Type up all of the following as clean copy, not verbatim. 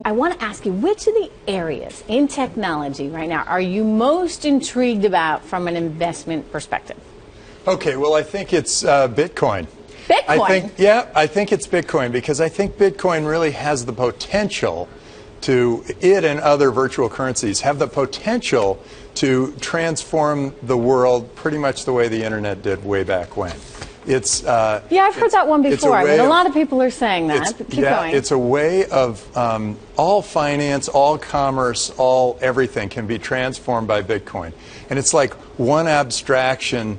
I want to ask you, which of the areas in technology right now are you most intrigued about from an investment perspective? Okay, well, I think it's Bitcoin. Bitcoin? I think it's Bitcoin because I think Bitcoin really has the potential it and other virtual currencies have the potential to transform the world pretty much the way the internet did way back when. Yeah, I've heard that one before. A lot of people are saying that. Keep going. It's a way of all finance, all commerce, everything can be transformed by Bitcoin. And it's like one abstraction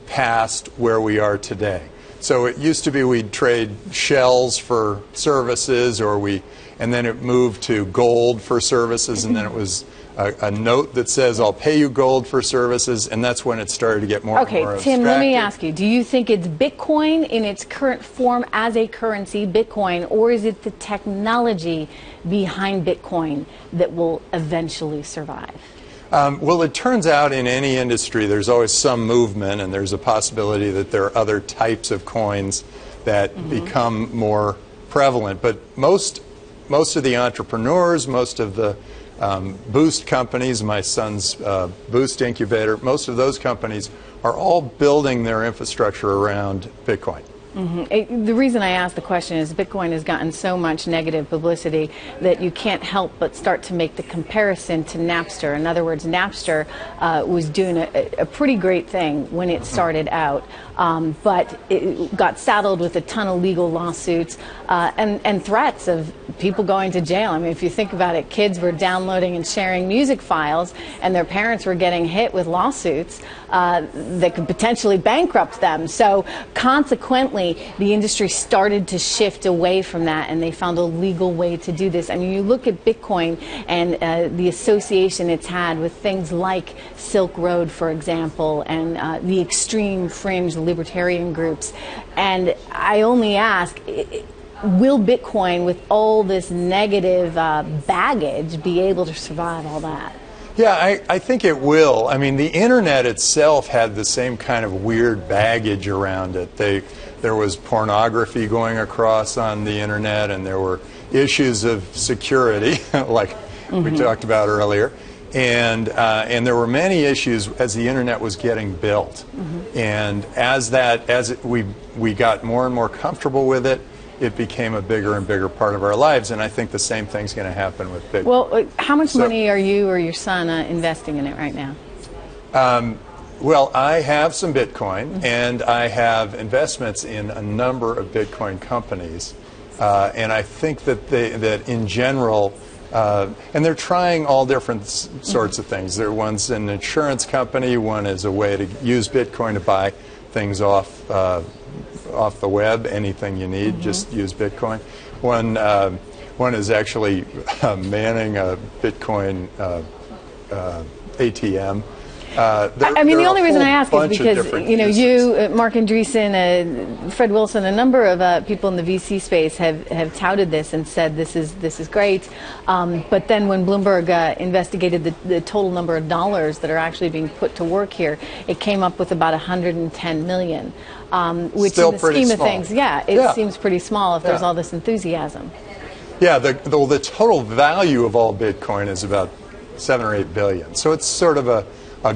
past where we are today. So it used to be we'd trade shells for services, and then it moved to gold for services, and then it was a note that says, I'll pay you gold for services, and that's when it started to get more and more abstracted. Okay, Tim, let me ask you, do you think it's Bitcoin in its current form as a currency, Bitcoin, or is it the technology behind Bitcoin that will eventually survive? Well, it turns out in any industry there's always some movement, and there's a possibility that there are other types of coins that become more prevalent. But most of the entrepreneurs, most of the Boost companies, my son's Boost incubator, most of those companies are all building their infrastructure around Bitcoin. The reason I asked the question is Bitcoin has gotten so much negative publicity that you can't help but start to make the comparison to Napster. In other words, Napster was doing a pretty great thing when it started out, but it got saddled with a ton of legal lawsuits and threats of people going to jail. I mean, if you think about it, kids were downloading and sharing music files, and their parents were getting hit with lawsuits that could potentially bankrupt them. So consequently, the industry started to shift away from that, and they found a legal way to do this. I mean, you look at Bitcoin and the association it's had with things like Silk Road, for example, and the extreme fringe libertarian groups. And I only ask, will Bitcoin, with all this negative baggage, be able to survive all that? Yeah, I think it will. I mean, the internet itself had the same kind of weird baggage around it. There was pornography going across on the internet, and there were issues of security, like we talked about earlier. And there were many issues as the internet was getting built. And we got more and more comfortable with it, it became a bigger and bigger part of our lives, and I think the same thing's going to happen with Bitcoin. Well, how much money are you or your son investing in it right now? Well, I have some Bitcoin, and I have investments in a number of Bitcoin companies, and I think that in general, and they're trying all different sorts of things. One's an insurance company, one is a way to use Bitcoin to buy things off the web, anything you need, just use Bitcoin. One is actually manning a Bitcoin ATM. I mean, the only reason I ask is because, you know, you, Mark Andreessen, Fred Wilson, a number of people in the VC space have touted this and said this is great. But then when Bloomberg investigated the total number of dollars that are actually being put to work here, it came up with about 110 million, which Still in the scheme of small. Things, it seems pretty small if there's all this enthusiasm. Yeah, the total value of all Bitcoin is about 7 or 8 billion. So it's sort of a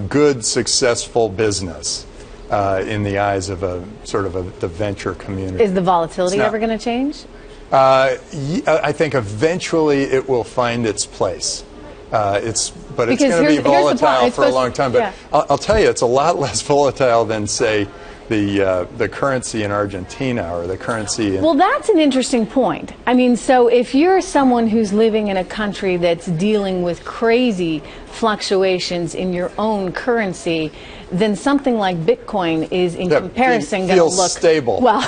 good, successful business in the eyes of the venture community. Is the volatility ever going to change? I think eventually it will find its place. But it's going to be volatile for a long time. But I'll tell you, it's a lot less volatile than, say, the currency in Argentina or the currency in... Well, that's an interesting point. I mean, so if you're someone who's living in a country that's dealing with crazy fluctuations in your own currency, then something like Bitcoin is, in comparison, going to look stable. Well,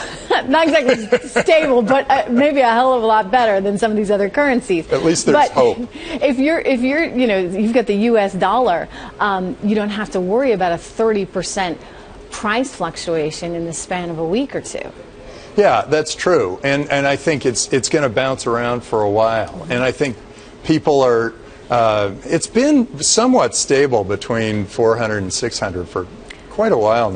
not exactly stable, but maybe a hell of a lot better than some of these other currencies. At least there's hope. If you're, you know, you've got the U.S. dollar, you don't have to worry about a 30% price fluctuation in the span of a week or two. Yeah, that's true, and I think it's going to bounce around for a while, and I think people are. It's been somewhat stable between 400 and 600 for quite a while now.